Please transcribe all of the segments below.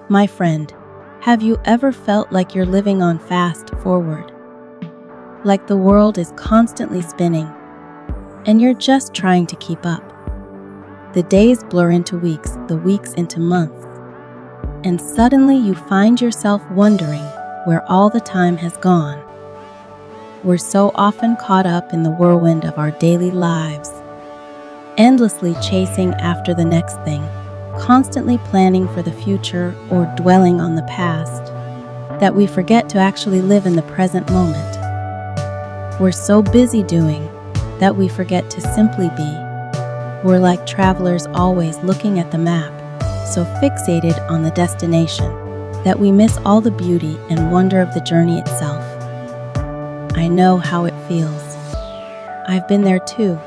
My friend, have you ever felt like you're living on fast forward? Like the world is constantly spinning, and you're just trying to keep up. The days blur into weeks, the weeks into months, and suddenly you find yourself wondering where all the time has gone. We're so often caught up in the whirlwind of our daily lives, endlessly chasing after the next thing, constantly planning for the future or dwelling on the past, that we forget to actually live in the present moment. We're so busy doing that we forget to simply be. We're like travelers always looking at the map, so fixated on the destination that we miss all the beauty and wonder of the journey itself. I know how it feels. I've been there too.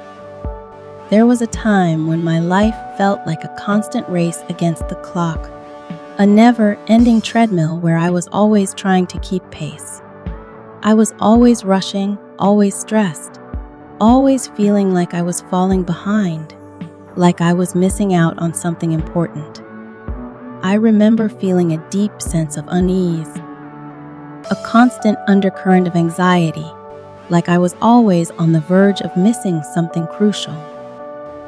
There was a time when my life felt like a constant race against the clock, a never-ending treadmill where I was always trying to keep pace. I was always rushing, always stressed, always feeling like I was falling behind, like I was missing out on something important. I remember feeling a deep sense of unease, a constant undercurrent of anxiety, like I was always on the verge of missing something crucial.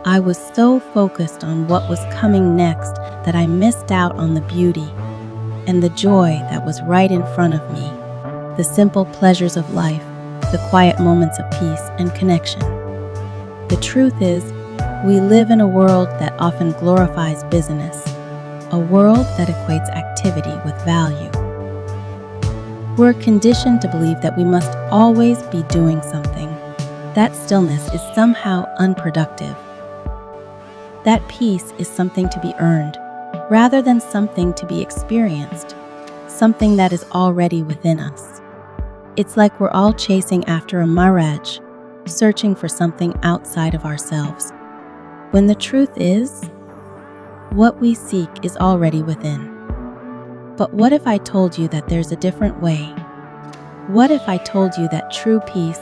I was so focused on what was coming next that I missed out on the beauty and the joy that was right in front of me, the simple pleasures of life, the quiet moments of peace and connection. The truth is, we live in a world that often glorifies busyness, a world that equates activity with value. We're conditioned to believe that we must always be doing something, that stillness is somehow unproductive, that peace is something to be earned, rather than something to be experienced, something that is already within us. It's like we're all chasing after a mirage, searching for something outside of ourselves, when the truth is, what we seek is already within. But what if I told you that there's a different way? What if I told you that true peace,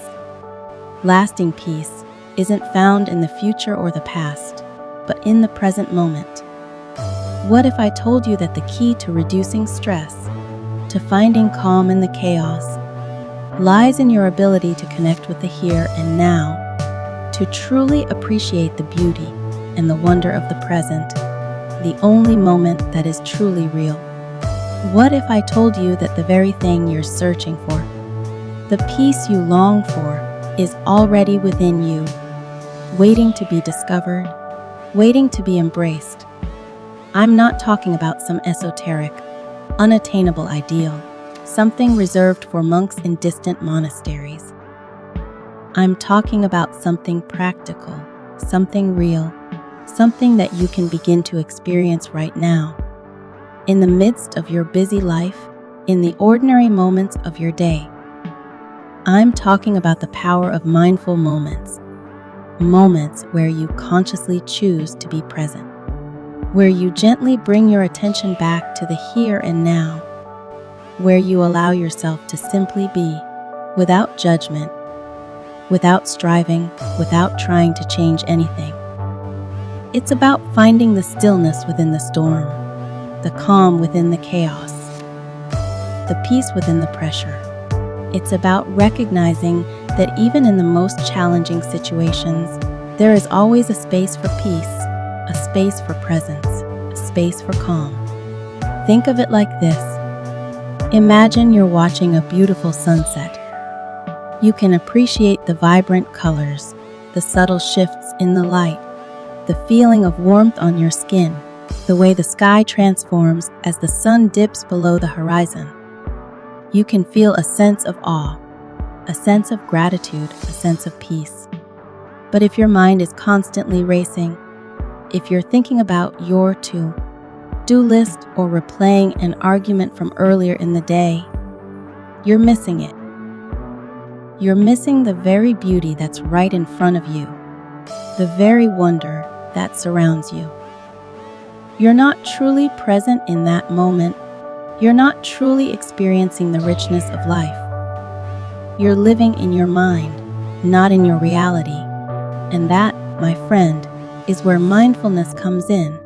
lasting peace, isn't found in the future or the past, but in the present moment? What if I told you that the key to reducing stress, to finding calm in the chaos, lies in your ability to connect with the here and now, to truly appreciate the beauty and the wonder of the present, the only moment that is truly real? What if I told you that the very thing you're searching for, the peace you long for, is already within you, waiting to be discovered, waiting to be embraced? I'm not talking about some esoteric, unattainable ideal, something reserved for monks in distant monasteries. I'm talking about something practical, something real, something that you can begin to experience right now. In the midst of your busy life, in the ordinary moments of your day. I'm talking about the power of mindful moments. Moments where you consciously choose to be present. Where you gently bring your attention back to the here and now. Where you allow yourself to simply be, without judgment, without striving, without trying to change anything. It's about finding the stillness within the storm, the calm within the chaos, the peace within the pressure. It's about recognizing that even in the most challenging situations, there is always a space for peace, a space for presence, a space for calm. Think of it like this. Imagine you're watching a beautiful sunset. You can appreciate the vibrant colors, the subtle shifts in the light, the feeling of warmth on your skin, the way the sky transforms as the sun dips below the horizon. You can feel a sense of awe, a sense of gratitude, a sense of peace. But if your mind is constantly racing, if you're thinking about your to-do list or replaying an argument from earlier in the day, you're missing it. You're missing the very beauty that's right in front of you, the very wonder that surrounds you. You're not truly present in that moment. You're not truly experiencing the richness of life. You're living in your mind, not in your reality. And that, my friend, is where mindfulness comes in.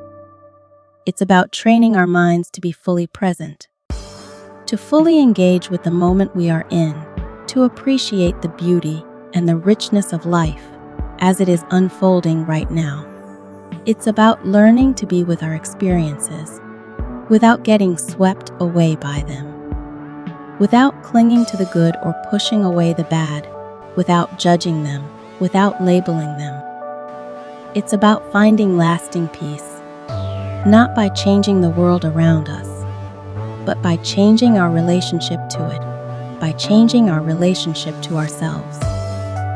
It's about training our minds to be fully present, to fully engage with the moment we are in, to appreciate the beauty and the richness of life as it is unfolding right now. It's about learning to be with our experiences without getting swept away by them, without clinging to the good or pushing away the bad, without judging them, without labeling them. It's about finding lasting peace, not by changing the world around us, but by changing our relationship to it, by changing our relationship to ourselves.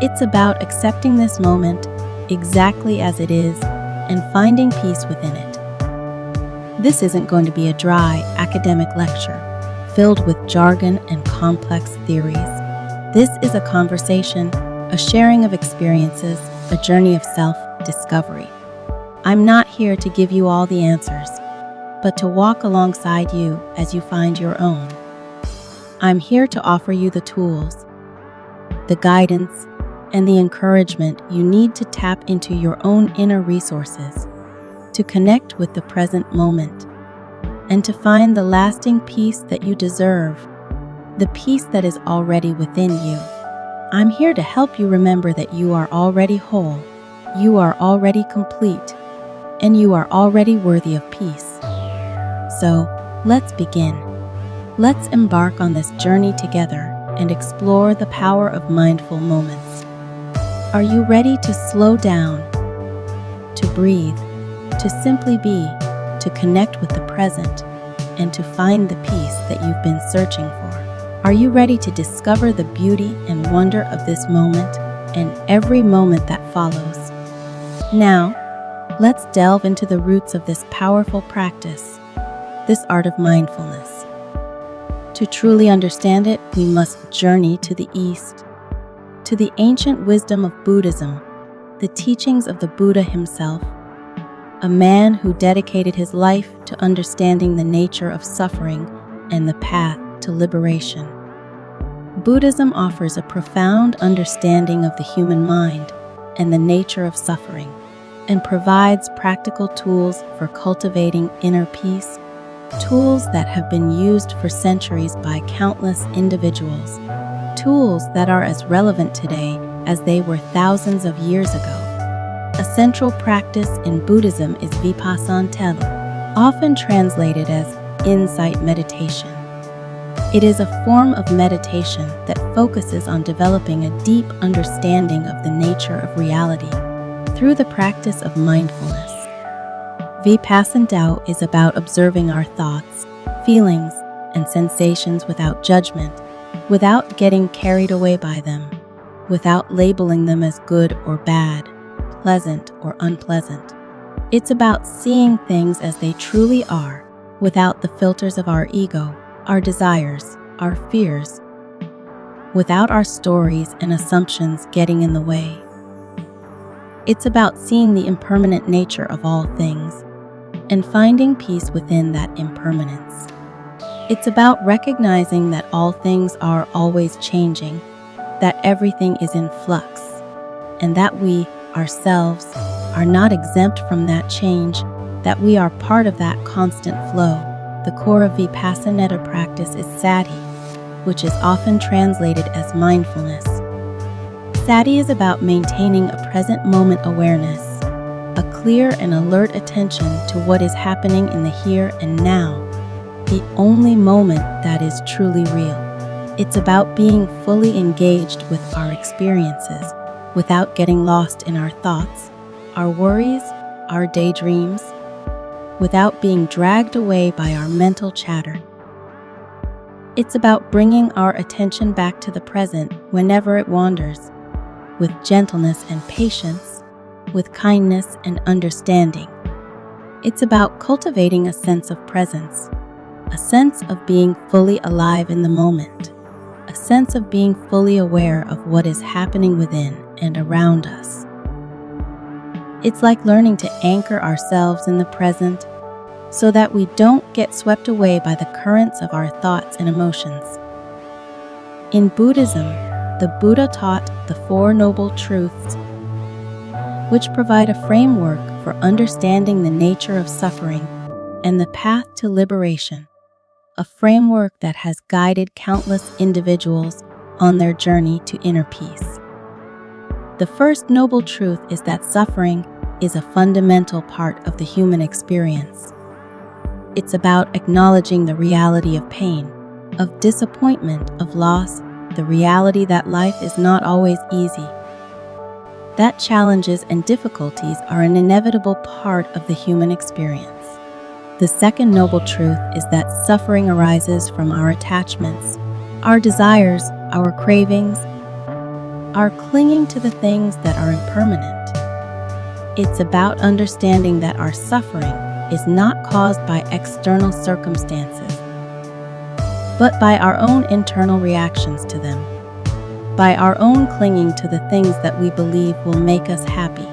It's about accepting this moment exactly as it is and finding peace within it. This isn't going to be a dry academic lecture filled with jargon and complex theories. This is a conversation, a sharing of experiences, a journey of self-discovery. I'm not here to give you all the answers, but to walk alongside you as you find your own. I'm here to offer you the tools, the guidance, and the encouragement you need to tap into your own inner resources, to connect with the present moment, and to find the lasting peace that you deserve, the peace that is already within you. I'm here to help you remember that you are already whole, you are already complete, and you are already worthy of peace. So, let's begin. Let's embark on this journey together and explore the power of mindful moments. Are you ready to slow down, to breathe, to simply be, to connect with the present, and to find the peace that you've been searching for? Are you ready to discover the beauty and wonder of this moment and every moment that follows? Now, let's delve into the roots of this powerful practice, this art of mindfulness. To truly understand it, we must journey to the East, to the ancient wisdom of Buddhism, the teachings of the Buddha himself, a man who dedicated his life to understanding the nature of suffering and the path to liberation. Buddhism offers a profound understanding of the human mind and the nature of suffering, and provides practical tools for cultivating inner peace, tools that have been used for centuries by countless individuals, tools that are as relevant today as they were thousands of years ago. A central practice in Buddhism is vipassana, often translated as insight meditation. It is a form of meditation that focuses on developing a deep understanding of the nature of reality through the practice of mindfulness. Vipassana is about observing our thoughts, feelings, and sensations without judgment, without getting carried away by them, without labeling them as good or bad, pleasant or unpleasant. It's about seeing things as they truly are, without the filters of our ego, our desires, our fears, without our stories and assumptions getting in the way. It's about seeing the impermanent nature of all things and finding peace within that impermanence. It's about recognizing that all things are always changing, that everything is in flux, and that we, ourselves, are not exempt from that change, that we are part of that constant flow. The core of Vipassana practice is sati, which is often translated as mindfulness. Sati is about maintaining a present moment awareness, a clear and alert attention to what is happening in the here and now, the only moment that is truly real. It's about being fully engaged with our experiences without getting lost in our thoughts, our worries, our daydreams, without being dragged away by our mental chatter. It's about bringing our attention back to the present whenever it wanders, with gentleness and patience, with kindness and understanding. It's about cultivating a sense of presence, a sense of being fully alive in the moment, a sense of being fully aware of what is happening within and around us. It's like learning to anchor ourselves in the present so that we don't get swept away by the currents of our thoughts and emotions. In Buddhism, the Buddha taught the Four Noble Truths, which provide a framework for understanding the nature of suffering and the path to liberation, a framework that has guided countless individuals on their journey to inner peace. The first noble truth is that suffering is a fundamental part of the human experience. It's about acknowledging the reality of pain, of disappointment, of loss, the reality that life is not always easy. That challenges and difficulties are an inevitable part of the human experience. The second noble truth is that suffering arises from our attachments, our desires, our cravings, our clinging to the things that are impermanent. It's about understanding that our suffering is not caused by external circumstances, but by our own internal reactions to them, by our own clinging to the things that we believe will make us happy.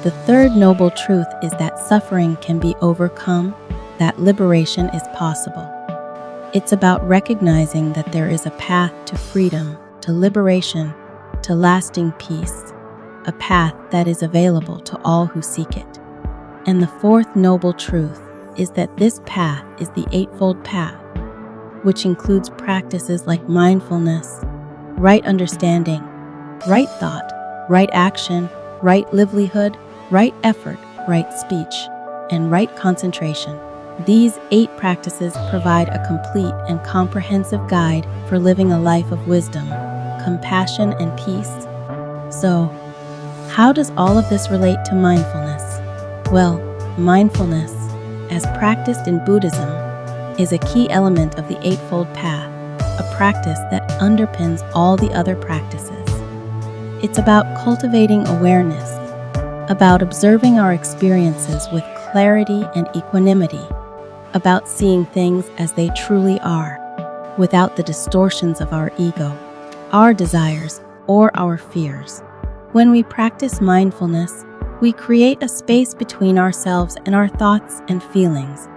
The third noble truth is that suffering can be overcome, that liberation is possible. It's about recognizing that there is a path to freedom, to liberation, to lasting peace, a path that is available to all who seek it. And the fourth noble truth is that this path is the Eightfold Path, which includes practices like mindfulness, right understanding, right thought, right action, right livelihood, right effort, right speech, and right concentration. These 8 practices provide a complete and comprehensive guide for living a life of wisdom, compassion, and peace. So, how does all of this relate to mindfulness? Well, mindfulness, as practiced in Buddhism, is a key element of the Eightfold Path, a practice that underpins all the other practices. It's about cultivating awareness, about observing our experiences with clarity and equanimity, about seeing things as they truly are, without the distortions of our ego, our desires, or our fears. When we practice mindfulness, we create a space between ourselves and our thoughts and feelings,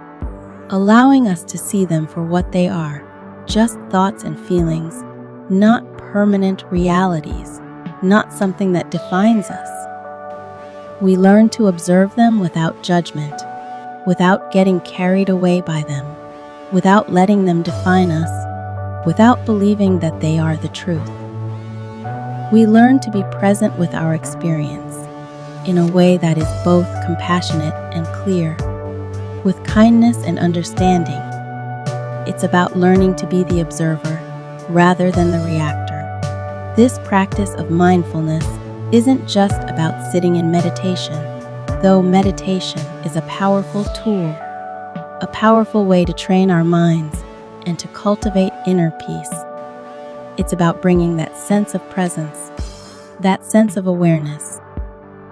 allowing us to see them for what they are, just thoughts and feelings, not permanent realities, not something that defines us. We learn to observe them without judgment, without getting carried away by them, without letting them define us, without believing that they are the truth. We learn to be present with our experience in a way that is both compassionate and clear, with kindness and understanding. It's about learning to be the observer rather than the reactor. This practice of mindfulness isn't just about sitting in meditation, though meditation is a powerful tool, a powerful way to train our minds and to cultivate inner peace. It's about bringing that sense of presence, that sense of awareness,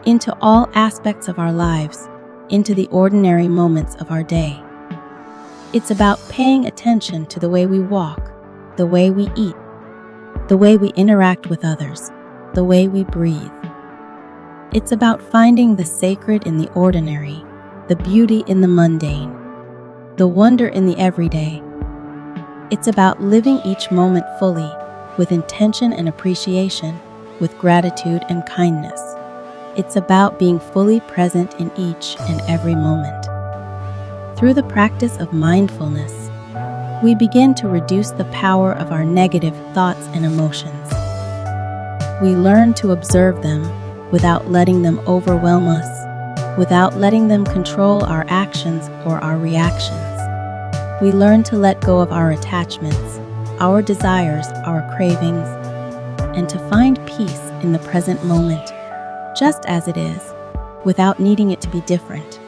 into all aspects of our lives, into the ordinary moments of our day. It's about paying attention to the way we walk, the way we eat, the way we interact with others, the way we breathe. It's about finding the sacred in the ordinary, the beauty in the mundane, the wonder in the everyday. It's about living each moment fully, with intention and appreciation, with gratitude and kindness. It's about being fully present in each and every moment. Through the practice of mindfulness, we begin to reduce the power of our negative thoughts and emotions. We learn to observe them without letting them overwhelm us, without letting them control our actions or our reactions. We learn to let go of our attachments, our desires, our cravings, and to find peace in the present moment, just as it is, without needing it to be different,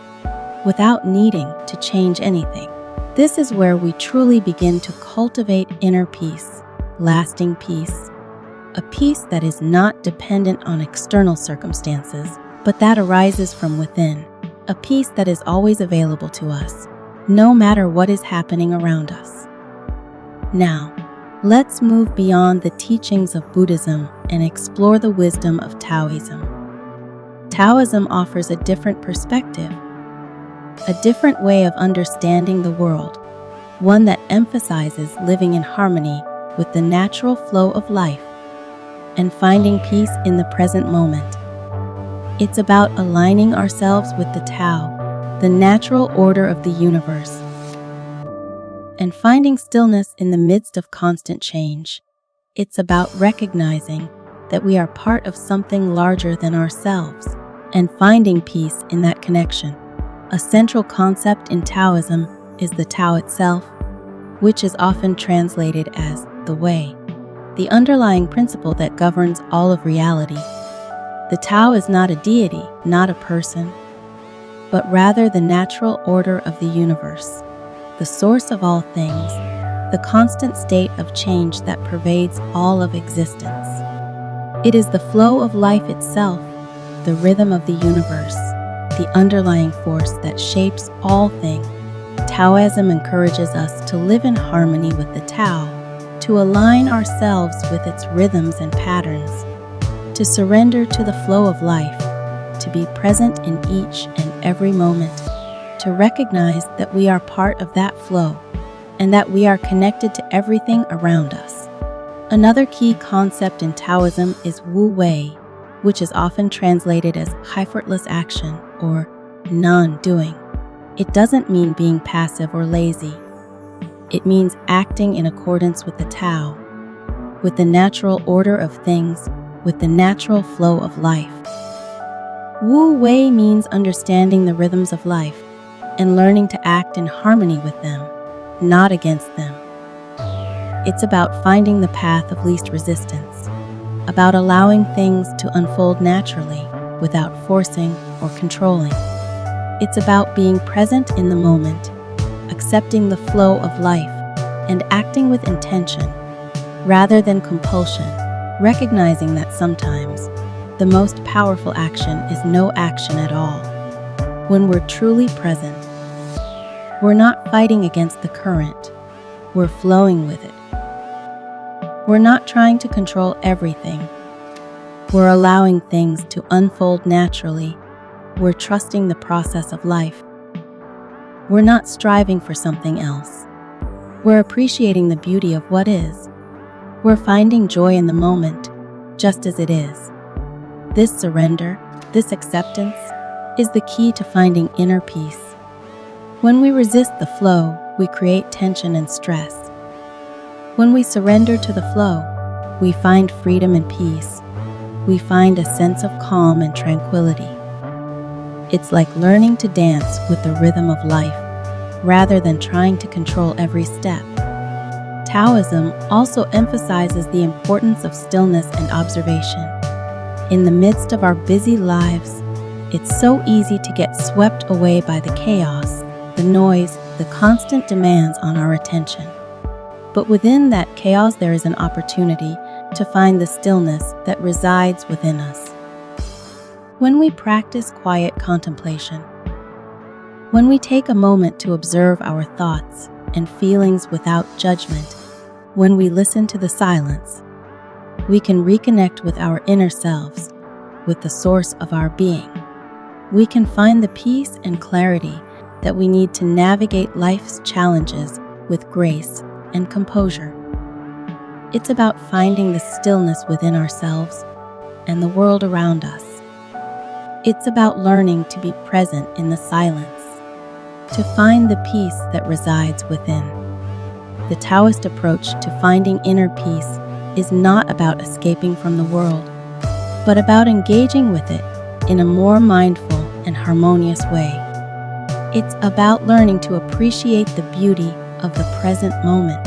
without needing to change anything. This is where we truly begin to cultivate inner peace, lasting peace, a peace that is not dependent on external circumstances, but that arises from within, a peace that is always available to us, no matter what is happening around us. Now, let's move beyond the teachings of Buddhism and explore the wisdom of Taoism. Taoism offers a different perspective, a different way of understanding the world, one that emphasizes living in harmony with the natural flow of life and finding peace in the present moment. It's about aligning ourselves with the Tao, the natural order of the universe, and finding stillness in the midst of constant change. It's about recognizing that we are part of something larger than ourselves and finding peace in that connection. A central concept in Taoism is the Tao itself, which is often translated as the way, the underlying principle that governs all of reality. The Tao is not a deity, not a person, but rather the natural order of the universe, the source of all things, the constant state of change that pervades all of existence. It is the flow of life itself, the rhythm of the universe, the underlying force that shapes all things. Taoism encourages us to live in harmony with the Tao, to align ourselves with its rhythms and patterns, to surrender to the flow of life, to be present in each and every moment, to recognize that we are part of that flow and that we are connected to everything around us. Another key concept in Taoism is Wu Wei, which is often translated as effortless action or non-doing. It doesn't mean being passive or lazy. It means acting in accordance with the Tao, with the natural order of things, with the natural flow of life. Wu Wei means understanding the rhythms of life and learning to act in harmony with them, not against them. It's about finding the path of least resistance, about allowing things to unfold naturally without forcing or controlling. It's about being present in the moment, accepting the flow of life, and acting with intention rather than compulsion, recognizing that sometimes the most powerful action is no action at all. When we're truly present, we're not fighting against the current, we're flowing with it. We're not trying to control everything. We're allowing things to unfold naturally. We're trusting the process of life. We're not striving for something else. We're appreciating the beauty of what is. We're finding joy in the moment, just as it is. This surrender, this acceptance, is the key to finding inner peace. When we resist the flow, we create tension and stress. When we surrender to the flow, we find freedom and peace. We find a sense of calm and tranquility. It's like learning to dance with the rhythm of life, rather than trying to control every step. Taoism also emphasizes the importance of stillness and observation. In the midst of our busy lives, it's so easy to get swept away by the chaos, the noise, the constant demands on our attention. But within that chaos, there is an opportunity to find the stillness that resides within us. When we practice quiet contemplation, when we take a moment to observe our thoughts and feelings without judgment, when we listen to the silence, we can reconnect with our inner selves, with the source of our being. We can find the peace and clarity that we need to navigate life's challenges with grace and composure. It's about finding the stillness within ourselves and the world around us. It's about learning to be present in the silence, to find the peace that resides within. The Taoist approach to finding inner peace is not about escaping from the world, but about engaging with it in a more mindful and harmonious way. It's about learning to appreciate the beauty of the present moment,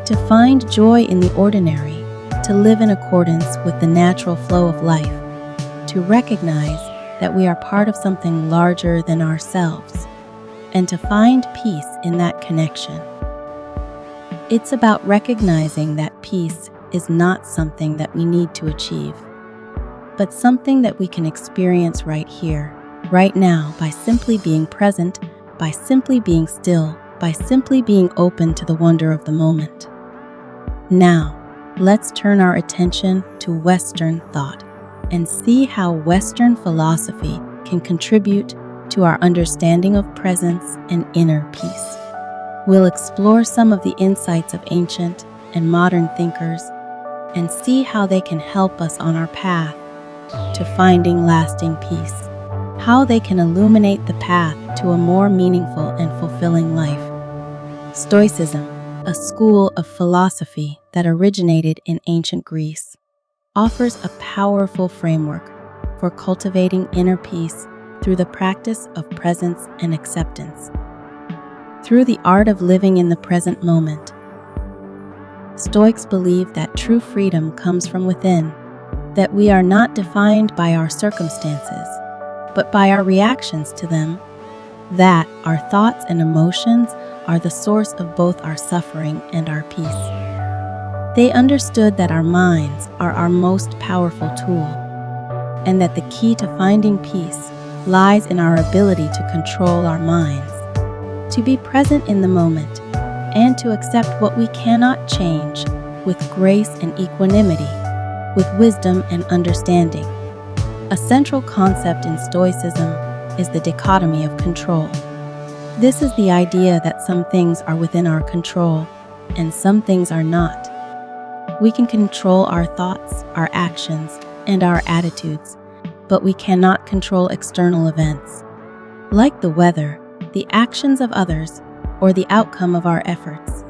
to find joy in the ordinary, to live in accordance with the natural flow of life, to recognize that we are part of something larger than ourselves, and to find peace in that connection. It's about recognizing that peace is not something that we need to achieve, but something that we can experience right here, right now, by simply being present, by simply being still, by simply being open to the wonder of the moment. Now, let's turn our attention to Western thought and see how Western philosophy can contribute to our understanding of presence and inner peace. We'll explore some of the insights of ancient and modern thinkers and see how they can help us on our path to finding lasting peace, how they can illuminate the path to a more meaningful and fulfilling life. Stoicism, a school of philosophy that originated in ancient Greece, offers a powerful framework for cultivating inner peace through the practice of presence and acceptance. Through the art of living in the present moment, Stoics believe that true freedom comes from within, that we are not defined by our circumstances, but by our reactions to them, that our thoughts and emotions are the source of both our suffering and our peace. They understood that our minds are our most powerful tool, and that the key to finding peace lies in our ability to control our minds, to be present in the moment, and to accept what we cannot change with grace and equanimity, with wisdom and understanding. A central concept in Stoicism is the dichotomy of control. This is the idea that some things are within our control and some things are not. We can control our thoughts, our actions, and our attitudes, but we cannot control external events, like the weather, the actions of others, or the outcome of our efforts.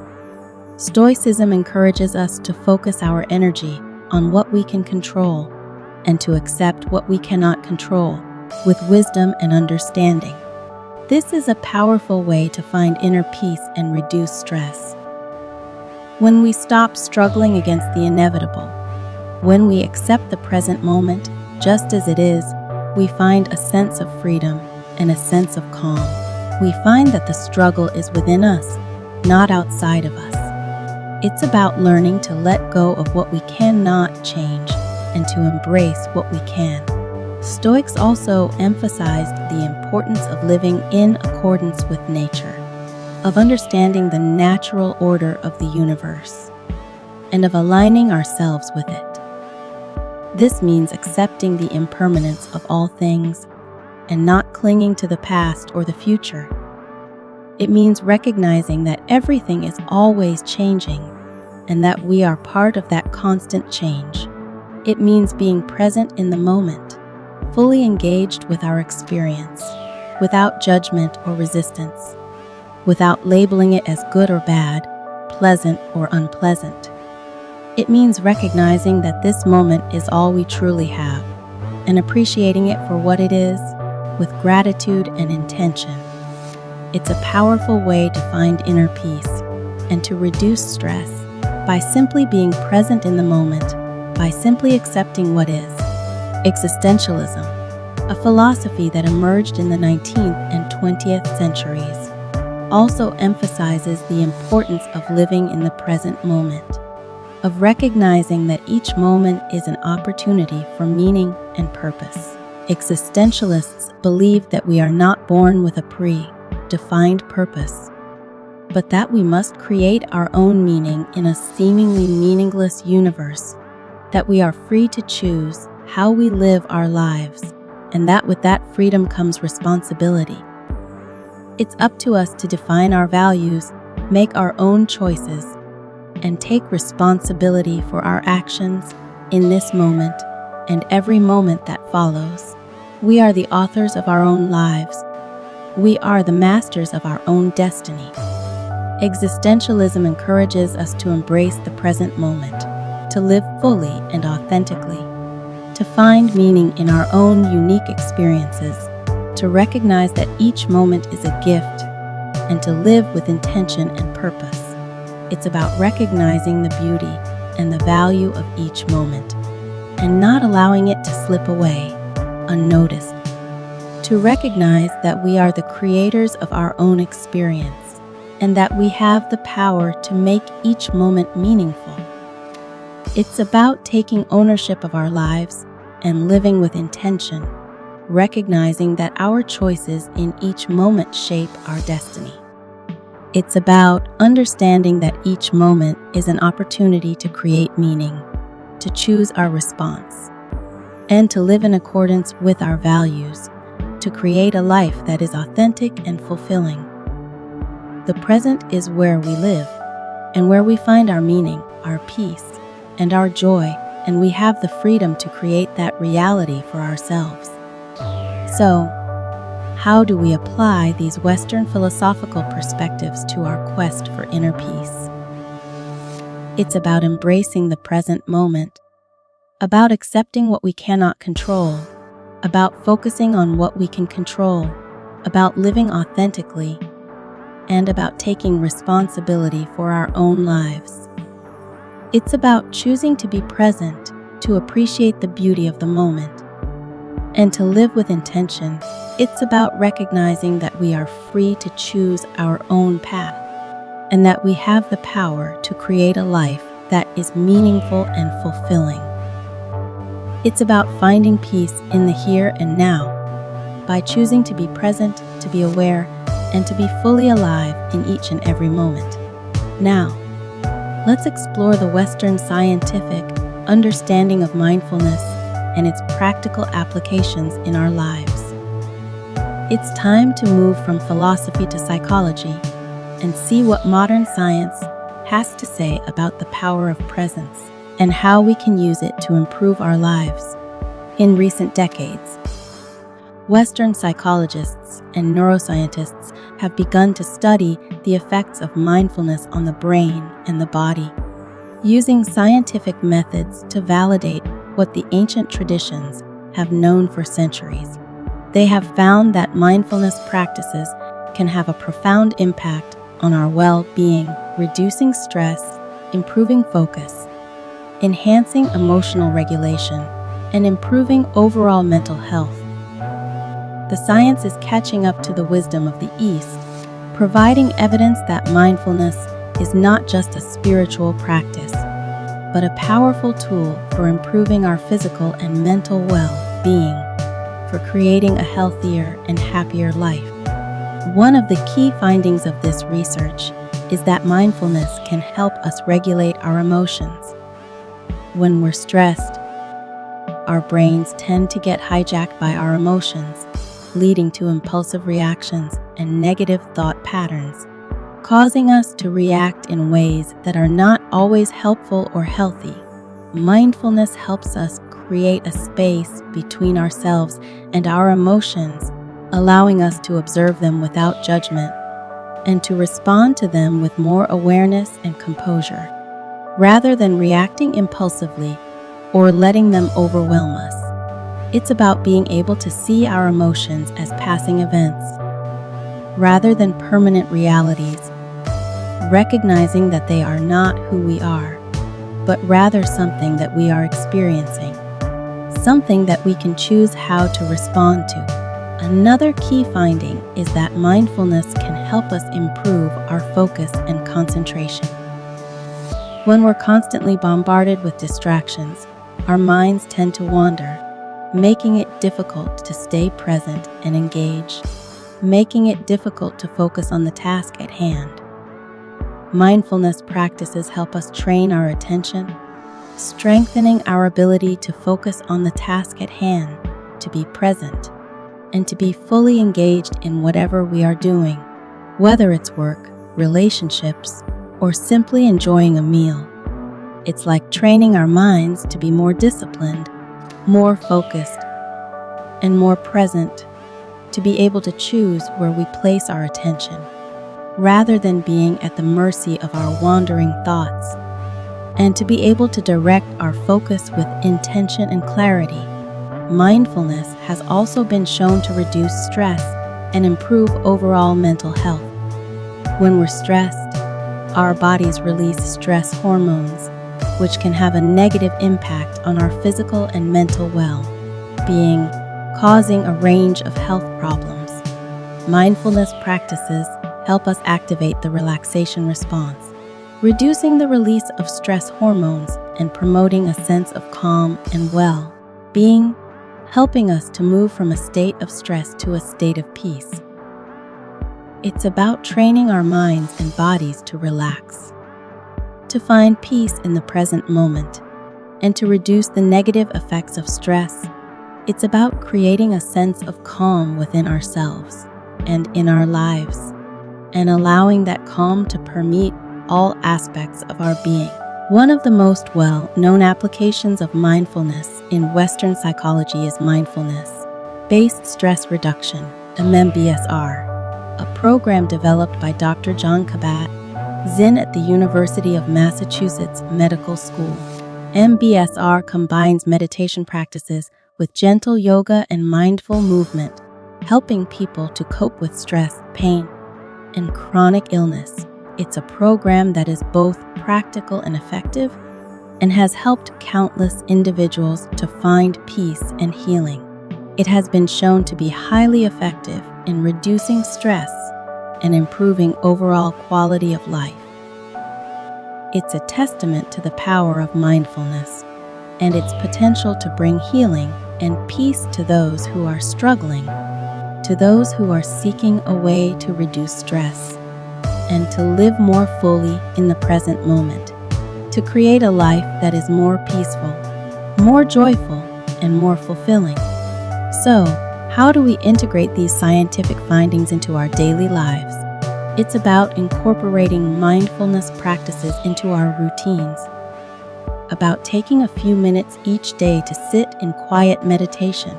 Stoicism encourages us to focus our energy on what we can control and to accept what we cannot control with wisdom and understanding. This is a powerful way to find inner peace and reduce stress. When we stop struggling against the inevitable, when we accept the present moment just as it is, we find a sense of freedom and a sense of calm. We find that the struggle is within us, not outside of us. It's about learning to let go of what we cannot change and to embrace what we can. Stoics also emphasized the importance of living in accordance with nature, of understanding the natural order of the universe, and of aligning ourselves with it. This means accepting the impermanence of all things and not clinging to the past or the future. It means recognizing that everything is always changing and that we are part of that constant change. It means being present in the moment, fully engaged with our experience, without judgment or resistance, without labeling it as good or bad, pleasant or unpleasant. It means recognizing that this moment is all we truly have and appreciating it for what it is, with gratitude and intention. It's a powerful way to find inner peace and to reduce stress by simply being present in the moment, by simply accepting what is. Existentialism, a philosophy that emerged in the 19th and 20th centuries, also emphasizes the importance of living in the present moment, of recognizing that each moment is an opportunity for meaning and purpose. Existentialists believe that we are not born with a predefined purpose, but that we must create our own meaning in a seemingly meaningless universe, that we are free to choose how we live our lives, and that with that freedom comes responsibility. It's up to us to define our values, make our own choices, and take responsibility for our actions in this moment and every moment that follows. We are the authors of our own lives. We are the masters of our own destiny. Existentialism encourages us to embrace the present moment, to live fully and authentically, to find meaning in our own unique experiences, to recognize that each moment is a gift, and to live with intention and purpose. It's about recognizing the beauty and the value of each moment, and not allowing it to slip away unnoticed. To recognize that we are the creators of our own experience, and that we have the power to make each moment meaningful. It's about taking ownership of our lives and living with intention, recognizing that our choices in each moment shape our destiny. It's about understanding that each moment is an opportunity to create meaning, to choose our response, and to live in accordance with our values, to create a life that is authentic and fulfilling. The present is where we live, and where we find our meaning, our peace, and our joy, and we have the freedom to create that reality for ourselves. So, how do we apply these Western philosophical perspectives to our quest for inner peace? It's about embracing the present moment, about accepting what we cannot control, about focusing on what we can control, about living authentically, and about taking responsibility for our own lives. It's about choosing to be present, to appreciate the beauty of the moment, and to live with intention. It's about recognizing that we are free to choose our own path, and that we have the power to create a life that is meaningful and fulfilling. It's about finding peace in the here and now, by choosing to be present, to be aware, and to be fully alive in each and every moment. Now, let's explore the Western scientific understanding of mindfulness and its practical applications in our lives. It's time to move from philosophy to psychology and see what modern science has to say about the power of presence and how we can use it to improve our lives. In recent decades, Western psychologists and neuroscientists have begun to study the effects of mindfulness on the brain and the body, using scientific methods to validate what the ancient traditions have known for centuries. They have found that mindfulness practices can have a profound impact on our well-being, reducing stress, improving focus, enhancing emotional regulation, and improving overall mental health. The science is catching up to the wisdom of the East, providing evidence that mindfulness is not just a spiritual practice, but a powerful tool for improving our physical and mental well-being, for creating a healthier and happier life. One of the key findings of this research is that mindfulness can help us regulate our emotions. When we're stressed, our brains tend to get hijacked by our emotions, leading to impulsive reactions and negative thought patterns, causing us to react in ways that are not always helpful or healthy. Mindfulness helps us create a space between ourselves and our emotions, allowing us to observe them without judgment and to respond to them with more awareness and composure, rather than reacting impulsively or letting them overwhelm us. It's about being able to see our emotions as passing events, rather than permanent realities, recognizing that they are not who we are, but rather something that we are experiencing, something that we can choose how to respond to. Another key finding is that mindfulness can help us improve our focus and concentration. When we're constantly bombarded with distractions, our minds tend to wander, making it difficult to stay present and engaged, making it difficult to focus on the task at hand. Mindfulness practices help us train our attention, strengthening our ability to focus on the task at hand, to be present, and to be fully engaged in whatever we are doing, whether it's work, relationships, or simply enjoying a meal. It's like training our minds to be more disciplined, more focused, and more present, to be able to choose where we place our attention, rather than being at the mercy of our wandering thoughts, and to be able to direct our focus with intention and clarity. Mindfulness has also been shown to reduce stress and improve overall mental health. When we're stressed, our bodies release stress hormones, which can have a negative impact on our physical and mental well-being, causing a range of health problems. Mindfulness practices help us activate the relaxation response, reducing the release of stress hormones and promoting a sense of calm and well-being, helping us to move from a state of stress to a state of peace. It's about training our minds and bodies to relax, to find peace in the present moment, and to reduce the negative effects of stress. It's about creating a sense of calm within ourselves and in our lives, and allowing that calm to permeate all aspects of our being. One of the most well-known applications of mindfulness in Western psychology is mindfulness-based stress reduction. MBSR, a program developed by Dr. John Kabat-Zinn at the University of Massachusetts Medical School. MBSR combines meditation practices with gentle yoga and mindful movement, helping people to cope with stress, pain, and chronic illness. It's a program that is both practical and effective and has helped countless individuals to find peace and healing. It has been shown to be highly effective in reducing stress and improving overall quality of life. It's a testament to the power of mindfulness and its potential to bring healing and peace to those who are struggling, to those who are seeking a way to reduce stress, and to live more fully in the present moment, to create a life that is more peaceful, more joyful, and more fulfilling. So, how do we integrate these scientific findings into our daily lives? It's about incorporating mindfulness practices into our routines, about taking a few minutes each day to sit in quiet meditation,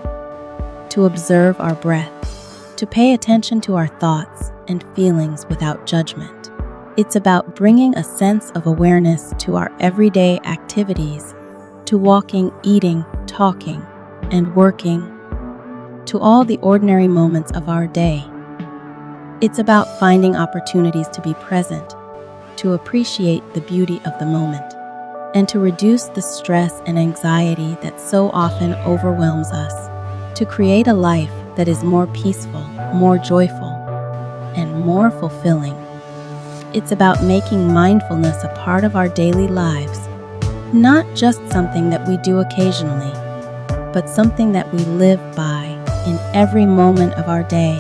to observe our breath, to pay attention to our thoughts and feelings without judgment. It's about bringing a sense of awareness to our everyday activities, to walking, eating, talking, and working, to all the ordinary moments of our day. It's about finding opportunities to be present, to appreciate the beauty of the moment, and to reduce the stress and anxiety that so often overwhelms us, to create a life that is more peaceful, more joyful, and more fulfilling. It's about making mindfulness a part of our daily lives, not just something that we do occasionally, but something that we live by in every moment of our day,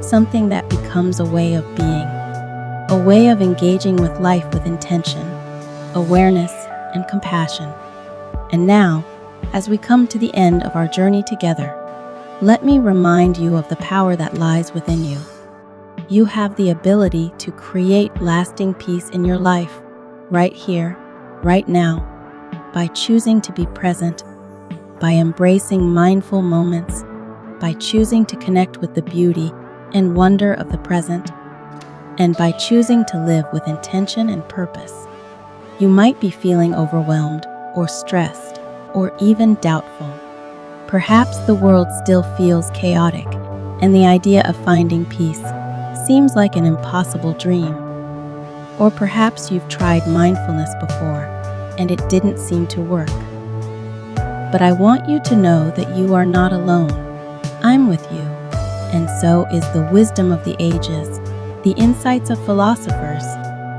something that becomes a way of being, a way of engaging with life with intention, awareness, and compassion. And now, as we come to the end of our journey together, let me remind you of the power that lies within you. You have the ability to create lasting peace in your life, right here, right now, by choosing to be present, by embracing mindful moments, by choosing to connect with the beauty and wonder of the present, and by choosing to live with intention and purpose. You might be feeling overwhelmed or stressed or even doubtful. Perhaps the world still feels chaotic, and the idea of finding peace seems like an impossible dream. Or perhaps you've tried mindfulness before, and it didn't seem to work. But I want you to know that you are not alone. I'm with you, and so is the wisdom of the ages, the insights of philosophers,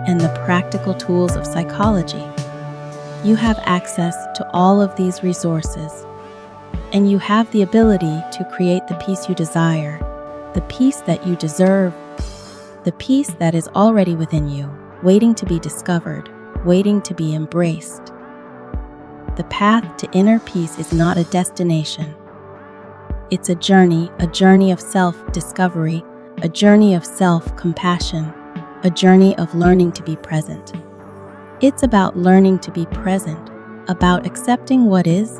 and the practical tools of psychology. You have access to all of these resources, and you have the ability to create the peace you desire, the peace that you deserve, the peace that is already within you, waiting to be discovered, waiting to be embraced. The path to inner peace is not a destination. It's a journey of self-discovery, a journey of self-compassion, a journey of learning to be present. It's about learning to be present, about accepting what is,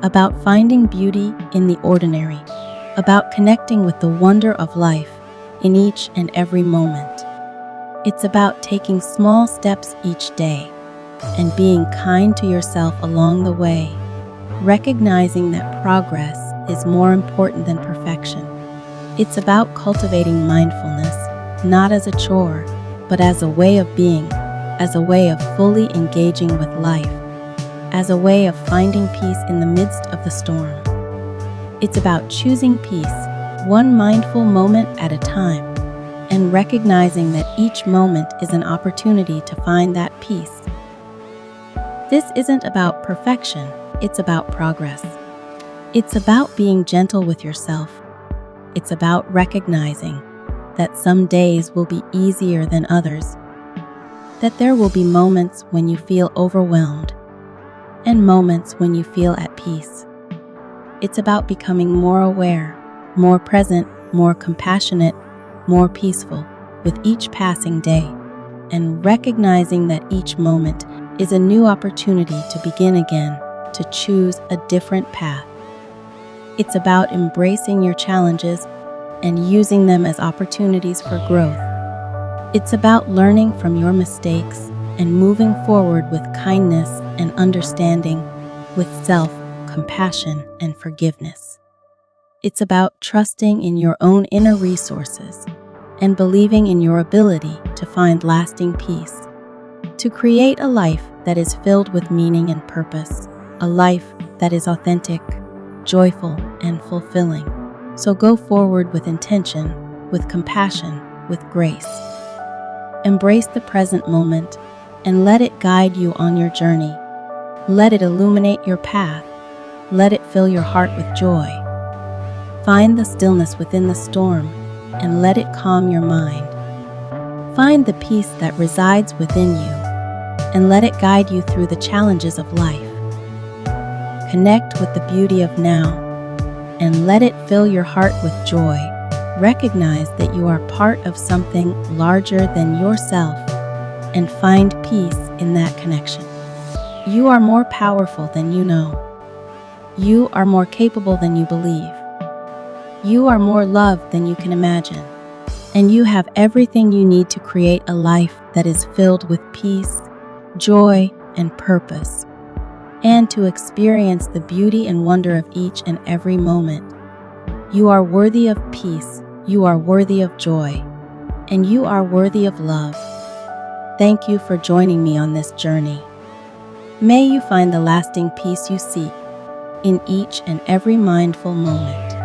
about finding beauty in the ordinary, about connecting with the wonder of life in each and every moment. It's about taking small steps each day and being kind to yourself along the way, recognizing that progress is more important than perfection. It's about cultivating mindfulness, not as a chore, but as a way of being, as a way of fully engaging with life, as a way of finding peace in the midst of the storm. It's about choosing peace, one mindful moment at a time, and recognizing that each moment is an opportunity to find that peace. This isn't about perfection, it's about progress. It's about being gentle with yourself. It's about recognizing that some days will be easier than others, that there will be moments when you feel overwhelmed and moments when you feel at peace. It's about becoming more aware, more present, more compassionate, more peaceful with each passing day, and recognizing that each moment is a new opportunity to begin again, to choose a different path. It's about embracing your challenges, and using them as opportunities for growth. It's about learning from your mistakes and moving forward with kindness and understanding, with self-compassion and forgiveness. It's about trusting in your own inner resources and believing in your ability to find lasting peace, to create a life that is filled with meaning and purpose, a life that is authentic, joyful, and fulfilling. So go forward with intention, with compassion, with grace. Embrace the present moment and let it guide you on your journey. Let it illuminate your path. Let it fill your heart with joy. Find the stillness within the storm and let it calm your mind. Find the peace that resides within you and let it guide you through the challenges of life. Connect with the beauty of now and let it fill your heart with joy. Recognize that you are part of something larger than yourself and find peace in that connection. You are more powerful than you know. You are more capable than you believe. You are more loved than you can imagine. And you have everything you need to create a life that is filled with peace, joy, and purpose, and to experience the beauty and wonder of each and every moment. You are worthy of peace, you are worthy of joy, and you are worthy of love. Thank you for joining me on this journey. May you find the lasting peace you seek in each and every mindful moment.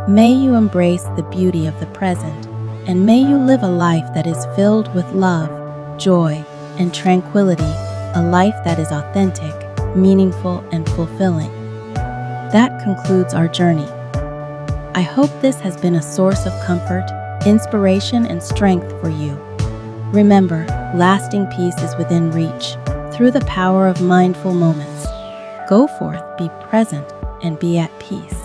May you embrace the beauty of the present, and may you live a life that is filled with love, joy, and tranquility, a life that is authentic, meaningful, and fulfilling. That concludes our journey. I hope this has been a source of comfort, inspiration, and strength for you. Remember, lasting peace is within reach through the power of mindful moments. Go forth, be present, and be at peace.